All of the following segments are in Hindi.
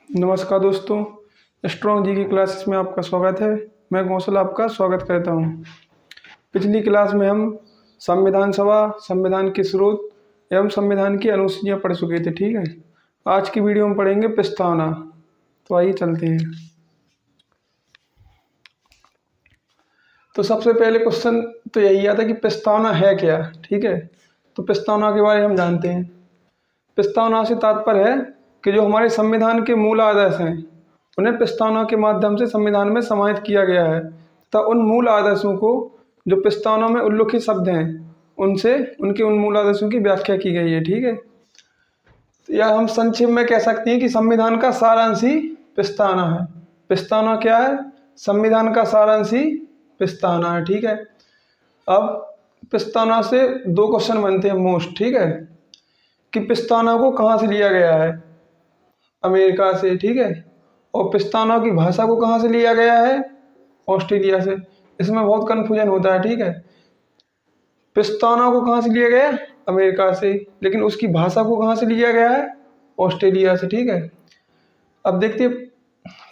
नमस्कार दोस्तों, स्ट्रॉन्ग जी की क्लासेस में आपका स्वागत है। मैं कौशल आपका स्वागत करता हूं। पिछली क्लास में हम संविधान सभा, संविधान के स्रोत एवं संविधान की अनुसूचियां पढ़ चुके थे। ठीक है, आज की वीडियो में पढ़ेंगे प्रस्तावना। तो आइए चलते हैं। तो सबसे पहले क्वेश्चन तो यही आता कि प्रस्तावना है क्या। ठीक है, तो प्रस्तावना के बारे में हम जानते हैं। प्रस्तावना से तात्पर्य है कि जो हमारे संविधान के मूल आदर्श हैं उन्हें प्रस्तावना के माध्यम से संविधान में समाहित किया गया है तथा उन मूल आदर्शों को जो प्रस्तावना में उल्लिखित शब्द हैं उनसे उनके उन मूल आदर्शों की व्याख्या की गई है। ठीक है, तो या हम संक्षेप में कह सकते हैं कि संविधान का सारांश ही प्रस्तावना है। प्रस्तावना क्या है? संविधान का सारांश ही प्रस्तावना है। ठीक है, अब प्रस्तावना से दो क्वेश्चन बनते हैं मोस्ट। ठीक है, कि प्रस्तावना को कहाँ से लिया गया है? अमेरिका से। ठीक है, और प्रस्तावना की भाषा को कहाँ से लिया गया है? ऑस्ट्रेलिया से। इसमें बहुत कन्फ्यूजन होता है। ठीक है, प्रस्तावना को कहाँ से लिया गया? अमेरिका से, लेकिन उसकी भाषा को कहाँ से लिया गया है? ऑस्ट्रेलिया से। ठीक है, अब देखते हैं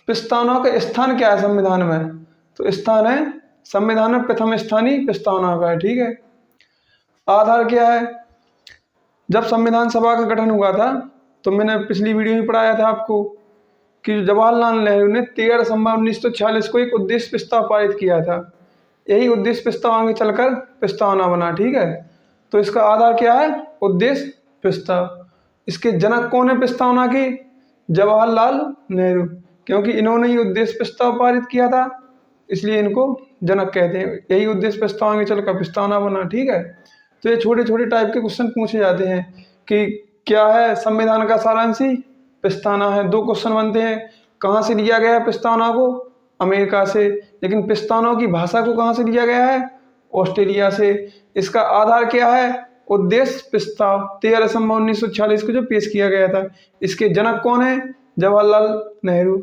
प्रस्तावना का स्थान क्या है संविधान में। तो स्थान है संविधान में प्रथम स्थान ही प्रस्तावना का है। ठीक है, आधार क्या है? जब संविधान सभा का गठन हुआ था तो मैंने पिछली वीडियो में पढ़ाया था आपको कि जवाहरलाल नेहरू ने 13 दिसंबर 1946 को एक उद्देश्य प्रस्ताव पारित किया था। यही उद्देश्य प्रस्ताव आगे चलकर प्रस्तावना बना। ठीक है, तो इसका आधार क्या है? उद्देश्य प्रस्ताव। इसके जनक कौन है प्रस्तावना के? जवाहरलाल नेहरू, क्योंकि इन्होंने ही उद्देश्य प्रस्ताव पारित किया था इसलिए इनको जनक कहते हैं। यही उद्देश्य प्रस्ताव आगे चलकर प्रस्तावना बना। ठीक है, तो ये छोटे छोटे टाइप के क्वेश्चन पूछे जाते हैं कि क्या है संविधान का सारांश ही प्रस्तावना है। दो क्वेश्चन बनते हैं, कहाँ से लिया गया है प्रस्तावना को? अमेरिका से। लेकिन प्रस्तावना की भाषा को कहाँ से लिया गया है? ऑस्ट्रेलिया से। इसका आधार क्या है? उद्देश्य प्रस्ताव 13 दिसंबर 1946 को जो पेश किया गया था। इसके जनक कौन है? जवाहरलाल नेहरू।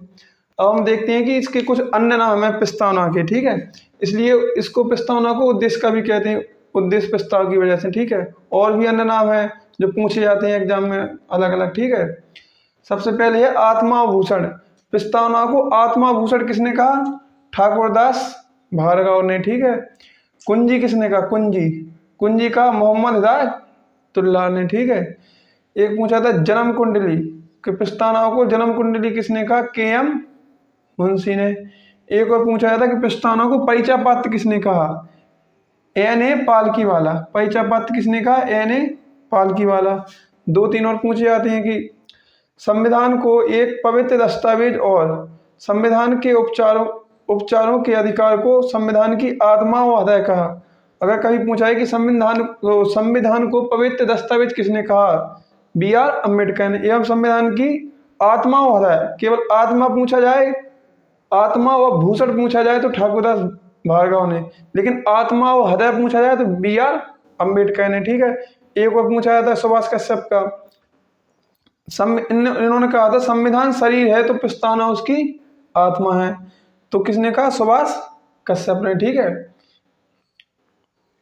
अब हम देखते हैं कि इसके कुछ अन्य नाम है प्रस्तावना के। ठीक है, इसलिए इसको प्रस्तावना को उद्देश्य का भी कहते हैं, उद्देश्य प्रस्ताव की वजह से। ठीक है, और भी अन्य नाम है जो पूछे जाते हैं एग्जाम में अलग अलग। ठीक है, सबसे पहले है आत्माभूषण। प्रस्तावना को आत्माभूषण किसने कहा? ठाकुरदास भार्गव ने। ठीक है, कुंजी किसने कहा? कुंजी कुंजी का मोहम्मद हिदायतुल्लाह ने। ठीक है, एक पूछा था जन्म कुंडली कि प्रस्तावना को जन्म कुंडली किसने कहा? के.एम. मुंशी ने। एक और पूछा था कि प्रस्तावना को परिचय पत्र किसने कहा? N.A. पालकीवाला। परिचय पत्र किसने कहा? N.A. पालकीवाला। दो तीन और पूछे जाते हैं कि संविधान को एक पवित्र दस्तावेज और संविधान के उपचारों के अधिकार को संविधान की आत्मा व हृदय कहा। अगर कभी पूछा है कि संविधान को पवित्र दस्तावेज किसने कहा? B.R. अम्बेडकर ने। एवं संविधान की आत्मा व हृदय, केवल आत्मा पूछा जाए, आत्मा व भूषण पूछा जाए तो ठाकुरदास भार्गव ने, लेकिन आत्मा व हृदय पूछा जाए तो B.R. अम्बेडकर ने। ठीक है, एक और पूछा जाता है सुभाष कश्यप का। इन्होंने कहा था संविधान शरीर है तो प्रस्तावना उसकी आत्मा है। तो किसने कहा? सुभाष कश्यप ने। ठीक है,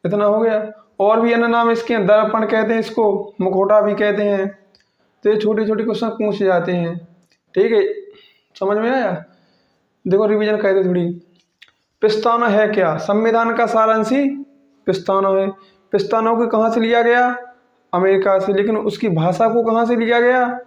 इतना हो गया। और भी अन्य नाम इसके दर्पण कहते हैं, इसको मुखौटा भी कहते हैं। तो ये छोटे छोटे क्वेश्चन पूछे जाते हैं। ठीक है, समझ में आया? देखो रिवीजन कहते थोड़ी। प्रस्तावना है क्या? संविधान का सारांश ही प्रस्तावना है। प्रस्तावना को कहाँ से लिया गया? अमेरिका से, लेकिन उसकी भाषा को कहाँ से लिया गया?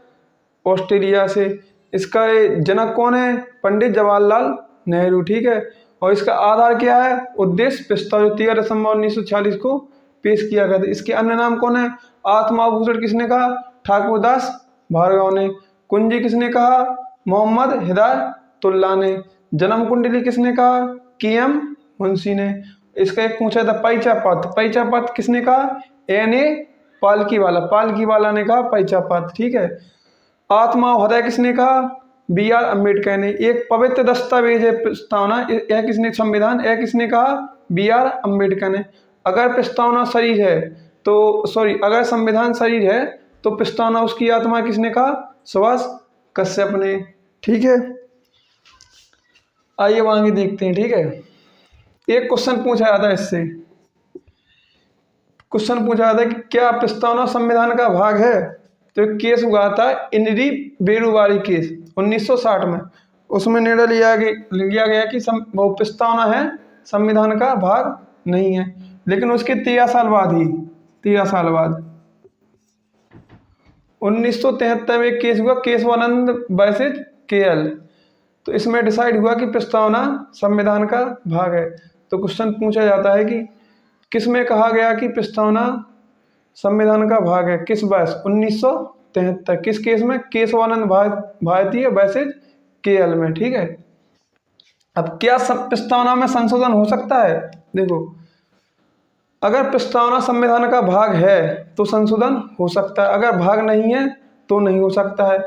ऑस्ट्रेलिया से। इसका जनक कौन है? पंडित जवाहरलाल नेहरू। ठीक है, और इसका आधार क्या है? उद्देश्य प्रस्ताव जो 13 दिसंबर 1946 को पेश किया गया था। इसके अन्य नाम कौन है? आत्माभूषण किसने कहा? ठाकुरदास भार्गव ने। कुंजी किसने कहा? मोहम्मद हिदायतुल्लाह ने। जन्म कुंडली किसने कहा? के.एम. मुंशी ने। इसका एक पूछा था परिचय पत्र। परिचय पत्र किसने कहा? N.A. पालकीवाला। पालकीवाला ने कहा परिचय पत्र। ठीक है, आत्मा और हृदय किसने कहा? B.R. अम्बेडकर ने। एक पवित्र दस्तावेज है प्रस्तावना, यह किसने? संविधान। यह किसने कहा? B.R. अम्बेडकर ने। अगर प्रस्तावना शरीर है तो अगर संविधान शरीर है तो प्रस्तावना उसकी आत्मा किसने कहा? सुभाष कश्यप ने। ठीक है, आइए आगे देखते हैं। ठीक है, एक क्वेश्चन पूछा जाता है इससे। क्वेश्चन पूछा जाता है कि क्या प्रस्तावना संविधान का भाग है? तो एक केस हुआ था इनरी बेरुवारी केस 1960 में। उसमें निर्णय लिया गया कि वो प्रस्तावना है संविधान का भाग नहीं है। लेकिन उसके 13 साल बाद 1973 में एक केस हुआ केशवानंद वर्सेज केएल। तो इसमें डिसाइड हुआ कि प्रस्तावना संविधान का भाग है। तो क्वेश्चन पूछा जाता है कि किस में कहा गया कि प्रस्तावना संविधान का भाग है, किस वर्ष? 1973। किस केस में? केशवानंद भारतीय वर्सेज केएल में। ठीक है। अब क्या प्रस्तावना में संशोधन हो सकता है? देखो, अगर प्रस्तावना संविधान का भाग है तो संशोधन हो सकता है, अगर भाग नहीं है तो नहीं हो सकता है।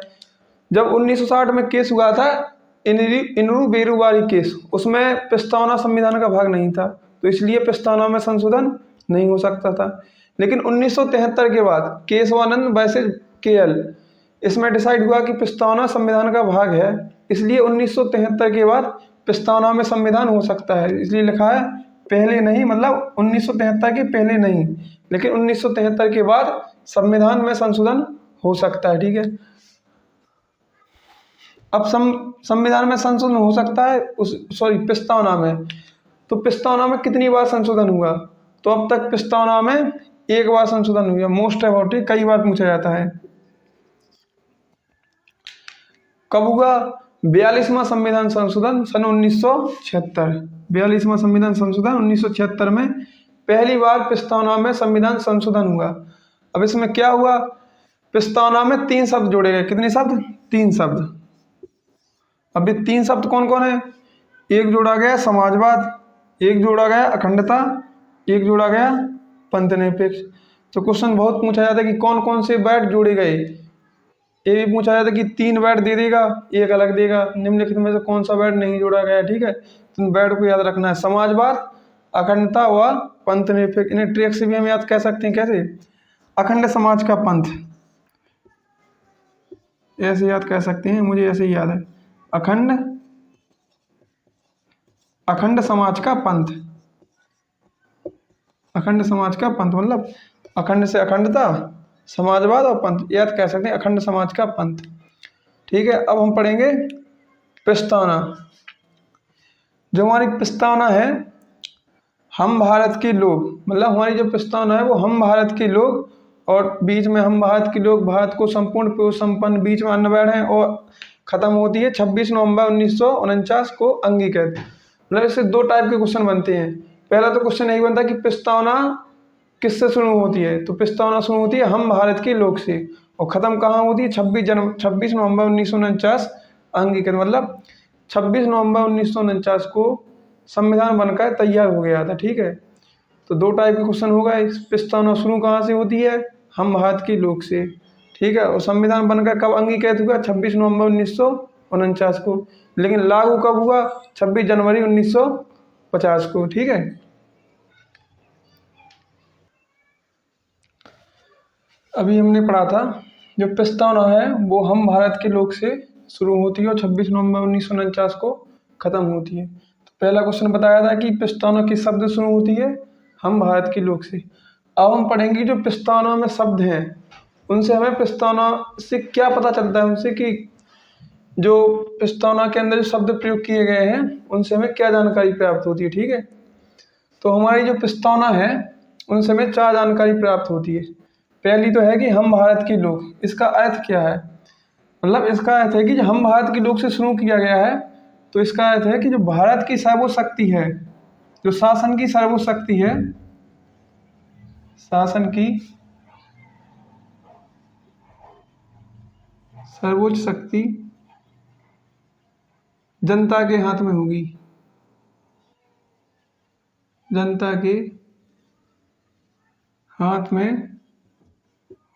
जब 1960 में केस हुआ था इनरू बेरुवारी केस, उसमें प्रस्तावना संविधान का भाग नहीं था, तो इसलिए प्रस्तावना में संशोधन नहीं हो सकता था। लेकिन 1973 के बाद केशवानंद वर्सेज केएल, इसमें डिसाइड हुआ कि प्रस्तावना संविधान का भाग है, इसलिए 1973 के बाद प्रस्तावना में संविधान हो सकता है। इसलिए लिखा है पहले नहीं, मतलब 1973 के पहले नहीं, लेकिन 1973 के बाद संविधान में संशोधन हो सकता है। ठीक है। अब संविधान में संशोधन हो सकता है प्रस्तावना में। तो प्रस्तावना में कितनी बार संशोधन हुआ? तो अब तक प्रस्तावना में एक बार संशोधन हुआ। मोस्ट अबाउट कई बार पूछा जाता है। कब हुआ? 42वां संविधान संशोधन सन 1976। 42वां संविधान संशोधन 1976 में पहली बार प्रस्तावना में संविधान संशोधन हुआ। अब इसमें क्या हुआ? प्रस्तावना में 3 शब्द जोड़े गए। कितने शब्द? 3 शब्द। अब ये 3 शब्द कौन कौन है? एक जोड़ा गया समाजवाद, एक जोड़ा गया अखंडता, एक जोड़ा गया पंथनिरपेक्ष। तो क्वेश्चन बहुत पूछा जाता है कि कौन कौन से वर्ड जोड़े गए। ये भी पूछा जाता है कि 3 वर्ड दे देगा, एक अलग देगा, निम्नलिखित में से कौन सा वर्ड नहीं जोड़ा गया। ठीक है। तो वर्ड को याद रखना है, समाजवाद, अखंडता व पंथनिरपेक्ष। इन्हें ट्रिक से भी हम याद कह सकते हैं। कैसे? अखंड समाज का पंथ, ऐसे याद कह सकते हैं, मुझे ऐसे ही याद है। अखंड समाज का पंथ, अखंड समाज का पंथ मतलब अखंड से अखंडता, समाजवाद और पंथ, याद कह सकते हैं अखंड समाज का पंथ। ठीक है। अब हम पढ़ेंगे प्रस्तावना। जो हमारी प्रस्तावना है, हम भारत के लोग, मतलब हमारी जो प्रस्तावना है वो हम भारत के लोग, और बीच में हम भारत के लोग, भारत को संपूर्ण पूर्व संपन्न, बीच में अन्य वर्ड है, और खत्म होती है 26 नवंबर 1949 को अंगीकृत। मतलब इससे 2 टाइप के क्वेश्चन बनते हैं। पहला तो क्वेश्चन यही बनता है कि प्रस्तावना किससे शुरू होती है? तो प्रस्तावना शुरू होती है हम भारत के लोग से, और ख़त्म कहाँ होती है? 26 नवंबर 1949 अंगीकृत। मतलब 26 नवंबर 1949 को संविधान बनकर तैयार हो गया था। ठीक है। तो 2 टाइप के क्वेश्चन होगा। प्रस्तावना शुरू कहाँ से होती है? हम भारत के लोग से। ठीक है। और संविधान बनकर कब अंगीकृत हुआ? 26 नवंबर 1949 को। लेकिन लागू कब हुआ? 26 जनवरी 1950 को। ठीक है। अभी हमने पढ़ा था जो प्रस्तावना है वो हम भारत के लोग से शुरू होती है और 26 नवंबर 1949 को ख़त्म होती है। तो पहला क्वेश्चन बताया था कि प्रस्तावना किस शब्द से शुरू होती है? हम भारत के लोग से। अब हम पढ़ेंगे जो प्रस्तावना में शब्द हैं उनसे हमें प्रस्तावना से क्या पता चलता है, उनसे कि जो प्रस्तावना के अंदर जो शब्द प्रयोग किए गए हैं उनसे हमें क्या जानकारी प्राप्त होती है। ठीक है। तो हमारी जो प्रस्तावना है उनसे हमें 4 जानकारी प्राप्त होती है। पहली तो है कि हम भारत के लोग, इसका अर्थ क्या है? मतलब इसका अर्थ है कि जो हम भारत के लोग से शुरू किया गया है, तो इसका अर्थ है कि जो भारत की सर्वशक्ति है, जो शासन की सर्वशक्ति है, शासन की सर्वोच्च शक्ति जनता के हाथ में होगी, जनता के हाथ में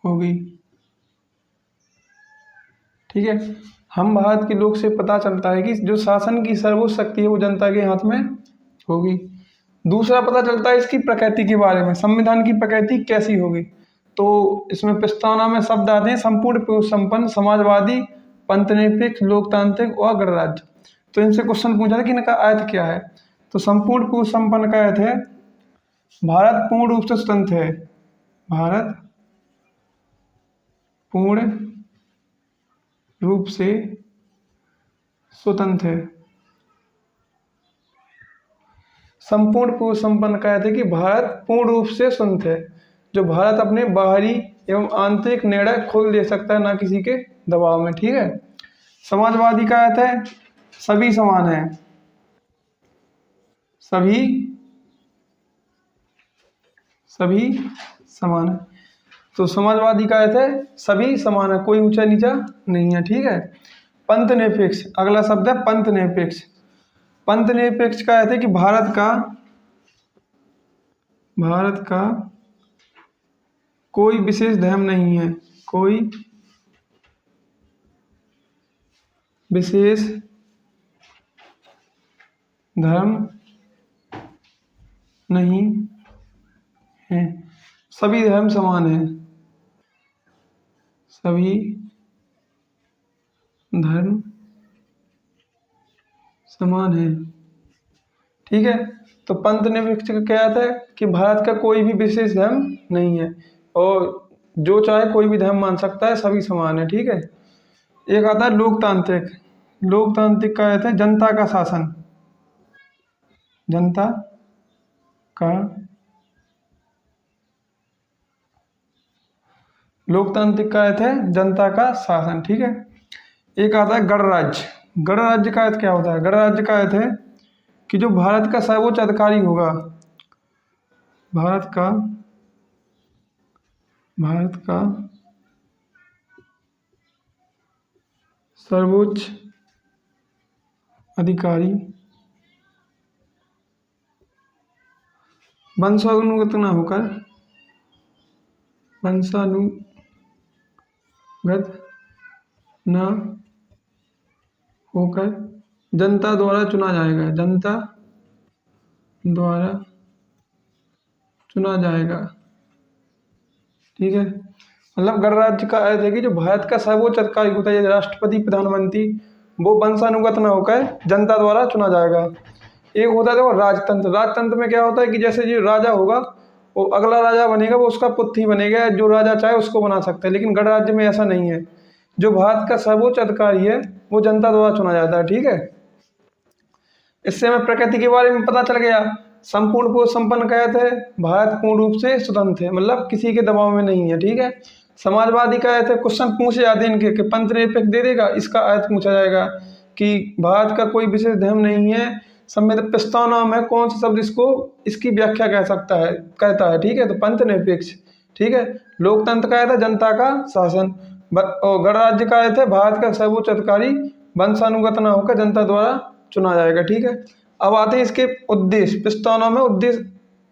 होगी। ठीक है। हम भारत के लोग से पता चलता है कि जो शासन की सर्वोच्च शक्ति है वो जनता के हाथ में होगी। दूसरा पता चलता है इसकी प्रकृति के बारे में, संविधान की प्रकृति कैसी होगी। तो इसमें प्रस्तावना में शब्द आते हैं संपूर्ण पूर्व संपन्न, समाजवादी, पंथनिरपेक्ष, लोकतांत्रिक और गणराज्य। तो इनसे क्वेश्चन पूछा था कि इनका अर्थ क्या है। तो संपूर्ण पूर्व संपन्न का अर्थ है भारत पूर्ण रूप से स्वतंत्र है, भारत पूर्ण रूप से स्वतंत्र है। संपूर्ण पूर्व संपन्न कहते हैं कि भारत पूर्ण रूप से स्वतंत्र है, जो भारत अपने बाहरी एवं आंतरिक निर्णय खुद ले सकता है, ना किसी के दबाव में। ठीक है। समाजवादी का अर्थ है सभी समान है, सभी समान है। तो समाजवादी का अर्थ है सभी समान है, कोई ऊंचा नीचा नहीं है। ठीक है। पंथ निरपेक्ष, अगला शब्द है पंथ निरपेक्ष। पंथ निरपेक्ष का अर्थ है कि भारत का कोई विशेष धर्म नहीं है, कोई विशेष धर्म नहीं है, सभी धर्म समान है, सभी धर्म समान है। ठीक है। तो पंथ निरपेक्ष का क्या आता है कि भारत का कोई भी विशेष धर्म नहीं है और जो चाहे कोई भी धर्म मान सकता है, सभी समान है। ठीक है। एक आता है लोकतांत्रिक। लोकतांत्रिक का अर्थ है जनता का शासन, जनता का लोकतांत्रिक का अर्थ है जनता का शासन। ठीक है। एक आता है गणराज्य। गणराज्य का अर्थ क्या होता है? गणराज्य का अर्थ है कि जो भारत का सर्वोच्च अधिकारी होगा, भारत का सर्वोच्च अधिकारी वंशानुगत न होकर जनता द्वारा चुना जाएगा, जनता द्वारा चुना जाएगा। ठीक है। मतलब गणराज्य का अर्थ है कि जो भारत का सर्वोच्च अधिकारी होता है, राष्ट्रपति, प्रधानमंत्री, वो वंशानुगत न होकर जनता द्वारा चुना जाएगा। एक होता है देखो राजतंत्र। राजतंत्र में क्या होता है कि जैसे जो राजा होगा वो अगला राजा बनेगा, वो उसका पुत्र ही बनेगा, जो राजा चाहे उसको बना सकता है। लेकिन गणराज्य में ऐसा नहीं है, जो भारत का सर्वोच्च अधिकारी है वो जनता द्वारा चुना जाता है। ठीक है। इससे हमें प्रकृति के बारे में पता चल गया। संपूर्ण पूर्व संपन्न कहते हैं भारत पूर्ण रूप से स्वतंत्र है, मतलब किसी के दबाव में नहीं है। ठीक है। समाजवादी का अर्थ है, क्वेश्चन पूछे जाते हैं इनके कि पंथ निरपेक्ष दे देगा, इसका अर्थ पूछा जाएगा कि भारत का कोई विशेष धर्म नहीं है। संविधान प्रस्ताव नाम है, कौन सा शब्द इसको इसकी व्याख्या कह सकता है, कहता है। ठीक है। तो पंथ निरपेक्ष। ठीक है। लोकतंत्र का अर्थ है जनता का शासन और गणराज्य का अर्थ है भारत का सर्वोच्च अधिकारी वंशानुगत न होकर जनता द्वारा चुना जाएगा। ठीक है। अब आते हैं इसके उद्देश्य। प्रस्तावना में उद्देश्य,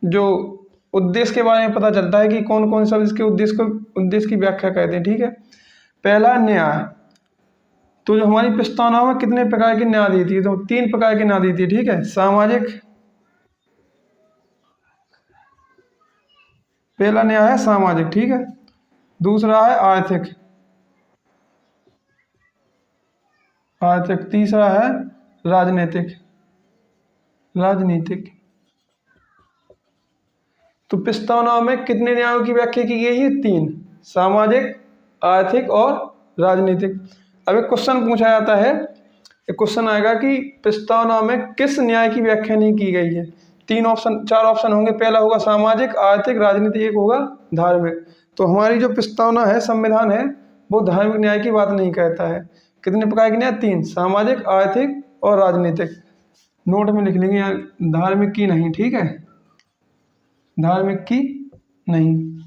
जो उद्देश्य के बारे में पता चलता है कि कौन कौन सा इसके उद्देश्य की व्याख्या कहते हैं। ठीक है। पहला न्याय। तो जो हमारी प्रस्तावना में कितने प्रकार की न्याय देती है? तो 3 प्रकार की न्याय देती है। ठीक है। सामाजिक, पहला न्याय है सामाजिक। ठीक है। दूसरा है आर्थिक, तीसरा है राजनीतिक। तो प्रस्तावना में कितने न्यायों की व्याख्या की गई है? 3, सामाजिक, आर्थिक और राजनीतिक। अब एक क्वेश्चन पूछा जाता है, एक क्वेश्चन आएगा कि प्रस्तावना में किस न्याय की व्याख्या नहीं की गई है? 4 ऑप्शन होंगे। पहला होगा सामाजिक, आर्थिक, राजनीतिक, एक होगा धार्मिक। तो हमारी जो प्रस्तावना है, संविधान है, वो धार्मिक न्याय की बात नहीं कहता है। कितने प्रकार के न्याय? 3, सामाजिक, आर्थिक और राजनीतिक। नोट में लिख लेंगे यार, धार्मिक की नहीं। ठीक है। धार्मिक की नहीं।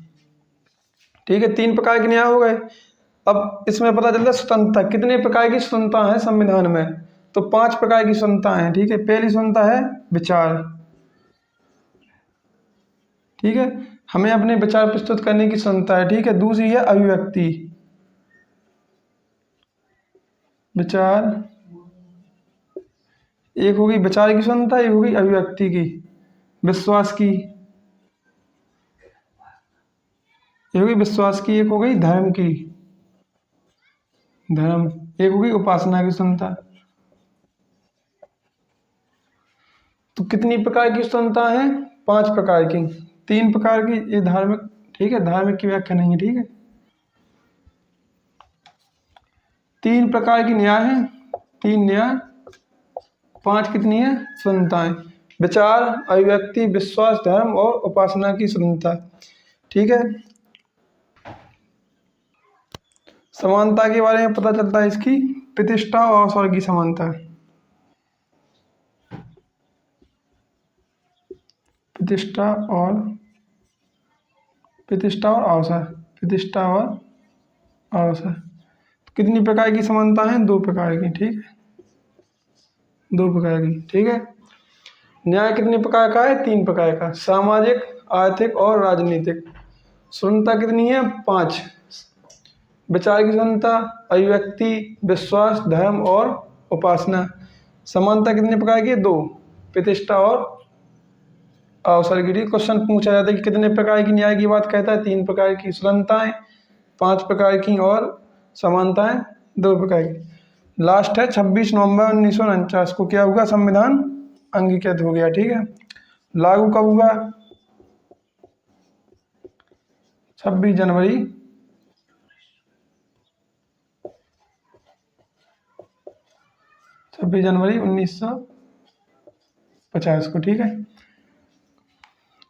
ठीक है। 3 प्रकार के न्याय हो गए। अब इसमें पता चलता है स्वतंत्रता। कितने प्रकार की स्वतंत्रता है संविधान में? तो 5 प्रकार की स्वतंत्रता है। ठीक है। पहली स्वतंत्रता है विचार। ठीक है। हमें अपने विचार प्रस्तुत करने की स्वतंत्रता है। ठीक है। दूसरी है अभिव्यक्ति, विचार। एक होगी विचार की स्वतंत्रता, एक होगी अभिव्यक्ति की। विश्वास की, एक होगी विश्वास की, एक हो गई धर्म की, एक होगी उपासना की स्वतंत्रता। तो कितनी प्रकार की स्वतंत्रता है? 5 प्रकार की। 3 प्रकार की ये धार्मिक। ठीक है। धार्मिक की व्याख्या नहीं है। ठीक है। 3 प्रकार की न्याय है, 3 न्याय, 5 कितनी है स्वतंत्रताएं, विचार, अभिव्यक्ति, विश्वास, धर्म और उपासना की स्वतंत्रता। ठीक है, समानता के बारे में पता चलता है इसकी, प्रतिष्ठा और अवसर की समानता, प्रतिष्ठा और अवसर, प्रतिष्ठा और अवसर। कितनी प्रकार की समानता है, 2 प्रकार की। ठीक है, 2 प्रकार की। ठीक है, न्याय कितने प्रकार का है, 3 प्रकार का, सामाजिक, आर्थिक और राजनीतिक। स्वतंत्रता कितनी है, 5, विचार की स्वतंत्रता, अभिव्यक्ति, विश्वास, धर्म और उपासना। समानता कितने प्रकार की है, 2, प्रतिष्ठा और अवसर की। क्वेश्चन पूछा जाता है कि कितने प्रकार की न्याय की बात कहता है, 3 प्रकार की स्वतंत्रताएं, 5 प्रकार की और समानताएं 2 प्रकार की। लास्ट है 26 नवंबर 1949 को क्या हुआ, संविधान अंगीकृत हो गया। ठीक है, लागू कब हुआ, 26 जनवरी 1950 को। ठीक है,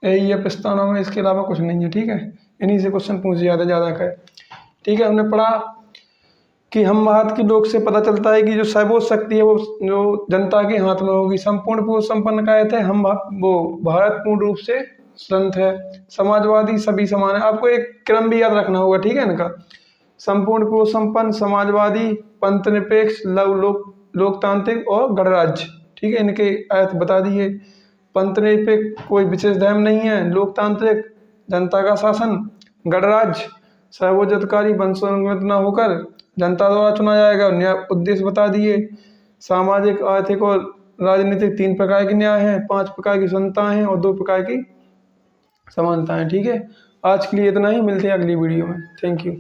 यही है प्रस्तावना में, इसके अलावा कुछ नहीं है। ठीक है, इन्हीं से क्वेश्चन पूछ ज़्यादा का। ठीक है, हमने पढ़ा कि हम भारत की लोक से पता चलता है कि जो सर्वोच्च शक्ति है वो जो जनता के हाथ में होगी। संपूर्ण पूर्व संपन्न का थे हम, वो भारत पूर्ण रूप से स्वतंत्र है। समाजवादी, सभी समान है। आपको एक क्रम भी याद रखना होगा। ठीक है, इनका संपूर्ण पूर्व संपन्न, समाजवादी, पंथ निरपेक्ष, लोकतांत्रिक और गणराज्य। ठीक है, इनके अर्थ बता दिए। पंथ निरपेक्ष कोई विशेष धर्म नहीं है, लोकतांत्रिक जनता का शासन, गणराज्य सर्वोच्च अधिकारी वंशानुगत न होकर जनता द्वारा चुना जाएगा, न्याय उद्देश्य बता दिए। सामाजिक, आर्थिक और राजनीतिक 3 प्रकार के न्याय हैं, 5 प्रकार की स्वतंत्रताएं हैं और 2 प्रकार की समानताएं। ठीक है, आज के लिए इतना ही, मिलते हैं अगली वीडियो में। Thank you.